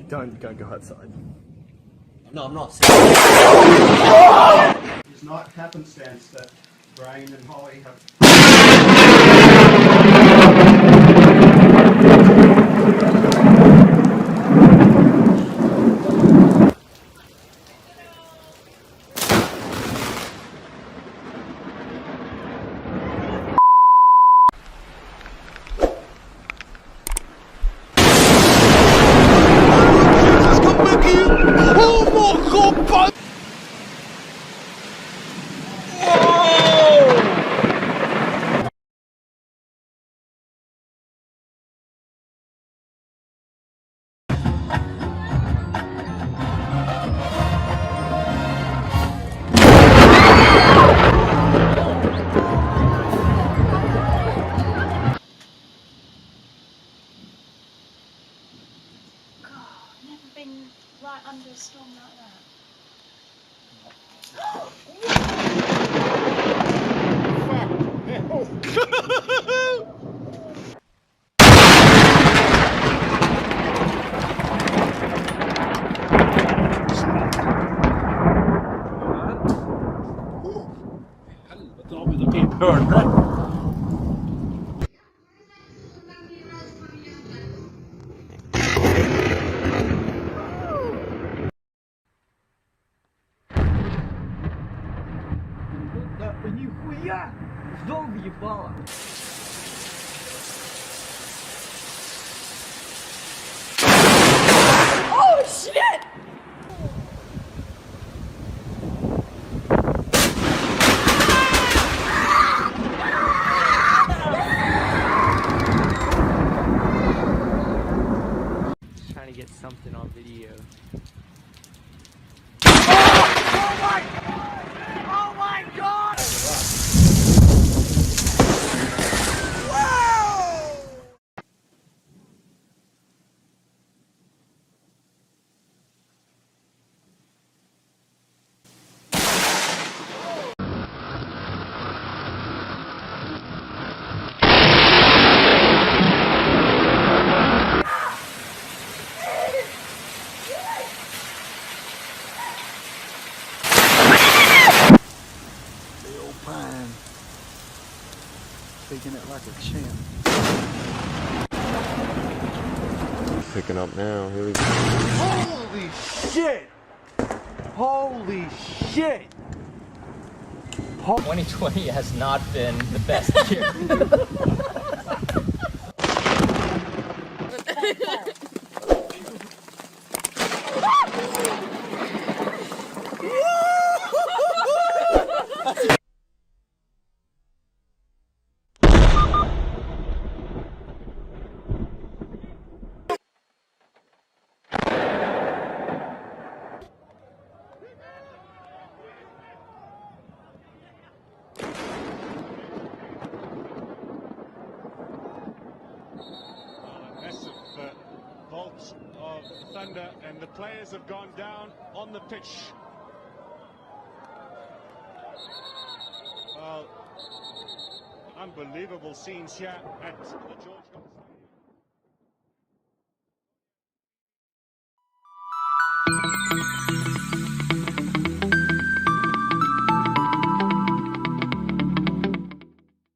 Don't go outside. No, I'm not. It's not happenstance that Brian and Holly have. Never been right under a storm like that. Нихуя! Дом въебало! Oh shit! Trying to get something on video. Oh my god! Taking it like a champ. Picking up now. Here we go. Holy shit! Holy shit! 2020 has not been the best year. Bolts of thunder, and the players have gone down on the pitch. Well, unbelievable scenes here at the George.